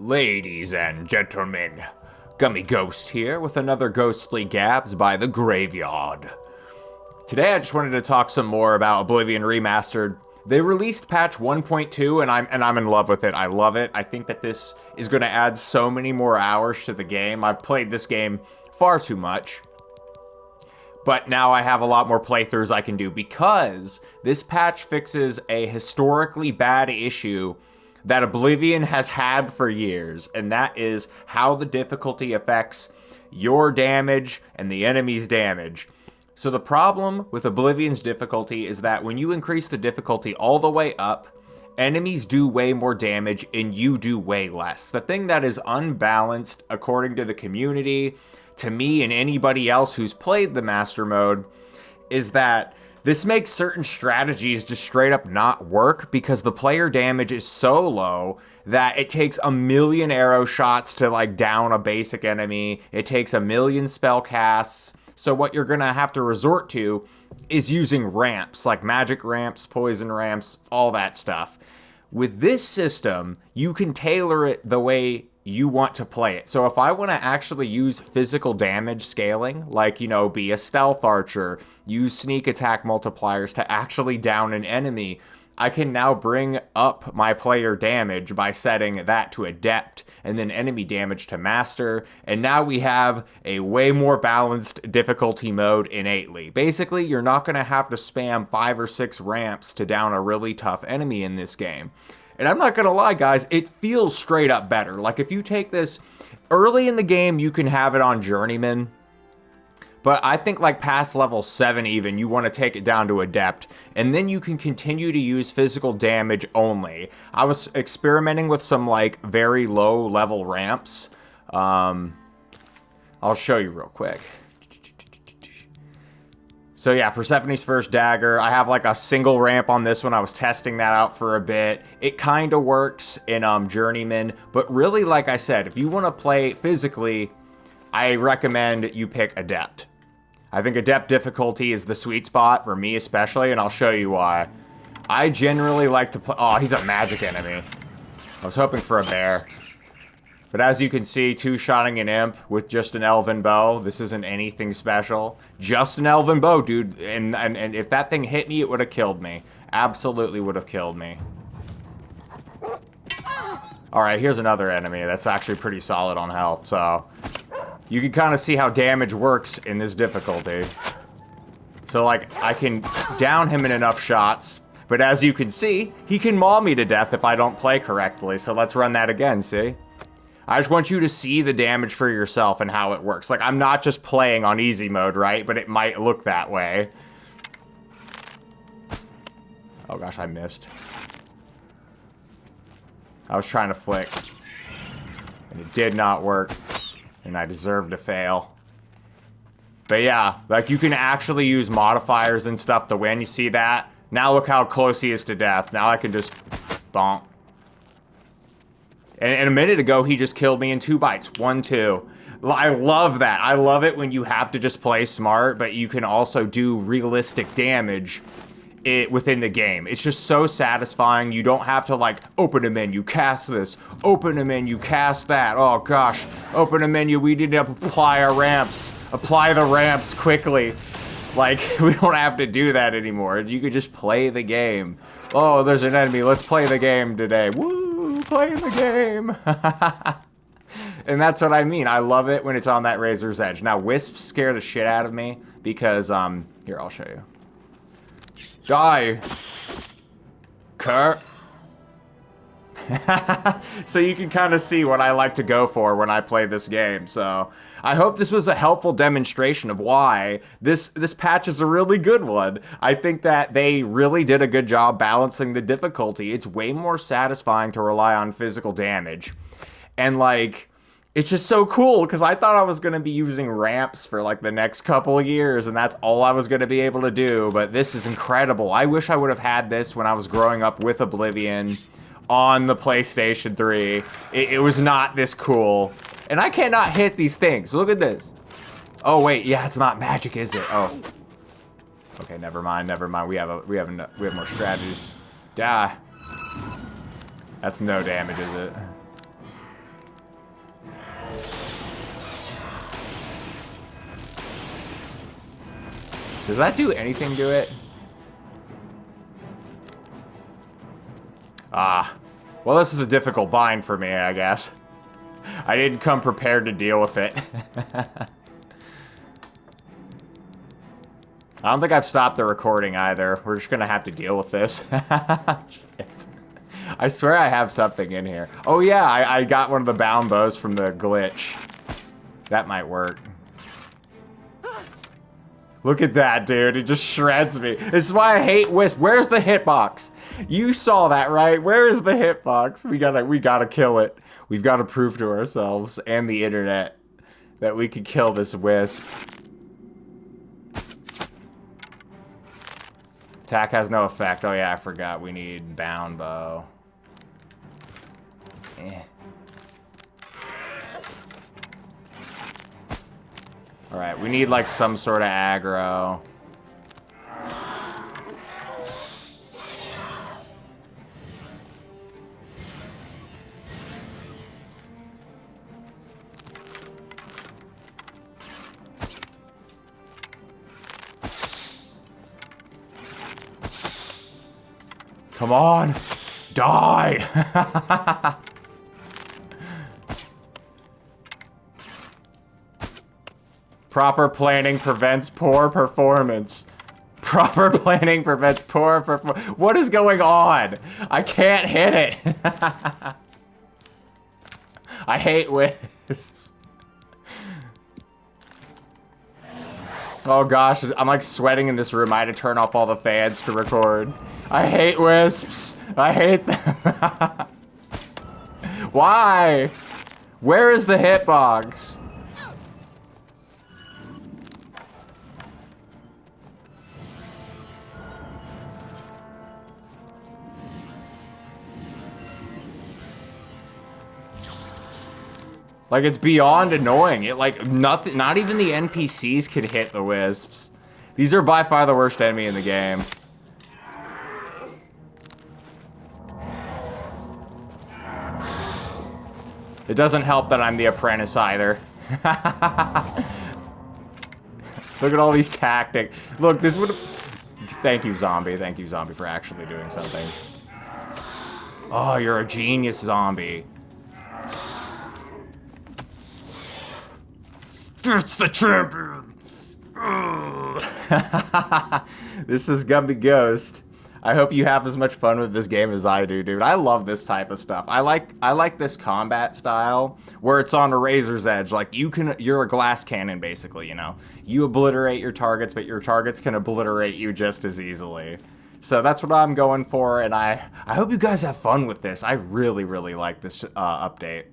Ladies and gentlemen, Gummy Ghost here with another Ghostly Gabs by the Graveyard. Today I just wanted to talk some more about Oblivion Remastered. They released patch 1.2 and I'm in love with it. I love it. I think that this is going to add so many more hours to the game. I've played this game far too much. But now I have a lot more playthroughs I can do because this patch fixes a historically bad issue that Oblivion has had for years, and that is how the difficulty affects your damage and the enemy's damage. So the problem with Oblivion's difficulty is that when you increase the difficulty all the way up, enemies do way more damage and you do way less. The thing that is unbalanced, according to the community, to me and anybody else who's played the Master Mode, is that this makes certain strategies just straight up not work because the player damage is so low that it takes a million arrow shots to like down a basic enemy. It takes a million spell casts. So what you're gonna have to resort to is using ramps, like magic ramps, poison ramps, all that stuff. With this system, you can tailor it the way you want to play it. So if I want to actually use physical damage scaling, like, be a stealth archer, use sneak attack multipliers to actually down an enemy, I can now bring up my player damage by setting that to adept and then enemy damage to master. And now we have a way more balanced difficulty mode innately. Basically, you're not going to have to spam 5 or 6 ramps to down a really tough enemy in this game. And I'm not going to lie, guys, it feels straight up better. Like, if you take this early in the game, you can have it on Journeyman. But I think, like, past level 7 even, you want to take it down to Adept. And then you can continue to use physical damage only. I was experimenting with some, like, very low level ramps. I'll show you real quick. So yeah, Persephone's First Dagger. I have like a single ramp on this one. I was testing that out for a bit. It kind of works in Journeyman, but really, like I said, if you want to play physically, I recommend you pick Adept. I think Adept difficulty is the sweet spot for me especially, and I'll show you why. I generally like to play... Oh, he's a magic enemy. I was hoping for a bear. But as you can see, two-shotting an imp with just an elven bow. This isn't anything special. Just an elven bow, dude. And if that thing hit me, it would have killed me. Absolutely would have killed me. Alright, here's another enemy that's actually pretty solid on health, so... You can kind of see how damage works in this difficulty. So, like, I can down him in enough shots. But as you can see, he can maul me to death if I don't play correctly. So let's run that again, see? I just want you to see the damage for yourself and how it works. Like, I'm not just playing on easy mode, right? But it might look that way. Oh gosh, I missed. I was trying to flick. And it did not work. And I deserve to fail. But yeah, like, you can actually use modifiers and stuff to win. You see that? Now look how close he is to death. Now I can just bonk. And a minute ago, he just killed me in 2 bites. 1, 2. I love that. I love it when you have to just play smart, but you can also do realistic damage within the game. It's just so satisfying. You don't have to, like, open a menu, cast this, open a menu, cast that. Oh, gosh. Open a menu. We need to apply our ramps. Apply the ramps quickly. Like, we don't have to do that anymore. You could just play the game. Oh, there's an enemy. Let's play the game today. Woo! Playing the game. And that's what I mean. I love it when it's on that razor's edge. Now, wisps scare the shit out of me because, here, I'll show you. Die! Kurt! So you can kind of see what I like to go for when I play this game. So I hope this was a helpful demonstration of why this patch is a really good one. I think that they really did a good job balancing the difficulty. It's way more satisfying to rely on physical damage. And, like, it's just so cool because I thought I was going to be using ramps for, like, the next couple of years and that's all I was going to be able to do. But this is incredible. I wish I would have had this when I was growing up with Oblivion on the PlayStation 3. It was not this cool. And I cannot hit these things. Look at this. Oh wait, yeah, it's not magic, is it? Oh. Okay, never mind, never mind. We have more strategies. Die. That's no damage, is it? Does that do anything to it? Ah. Well, this is a difficult bind for me, I guess. I didn't come prepared to deal with it. I don't think I've stopped the recording either. We're just gonna have to deal with this. Shit. I swear I have something in here. Oh yeah, I got one of the bound bows from the glitch. That might work. Look at that, dude. It just shreds me. This is why I hate Wisp. Where's the hitbox? You saw that, right? Where is the hitbox? We gotta kill it. We've got to prove to ourselves and the internet that we can kill this Wisp. Attack has no effect. Oh yeah, I forgot. We need bound bow. Alright, we need like some sort of aggro. Come on! Die! Proper planning prevents poor performance. Proper planning prevents poor performance. What is going on? I can't hit it. I hate Wisps. Oh gosh, I'm like sweating in this room. I had to turn off all the fans to record. I hate Wisps. I hate them. Why? Where is the hitbox? Like, it's beyond annoying. It, like, nothing, not even the NPCs could hit the Wisps. These are by far the worst enemy in the game. It doesn't help that I'm the apprentice either. Look at all these tactics. Look, this would... Thank you, zombie. Thank you, zombie, for actually doing something. Oh, you're a genius, zombie. That's the champion! This is Gumby Ghost. I hope you have as much fun with this game as I do, dude. I love this type of stuff. I like this combat style where it's on a razor's edge. Like, you're a glass cannon, basically, you know? You obliterate your targets, but your targets can obliterate you just as easily. So that's what I'm going for, and I hope you guys have fun with this. I really, really like this update.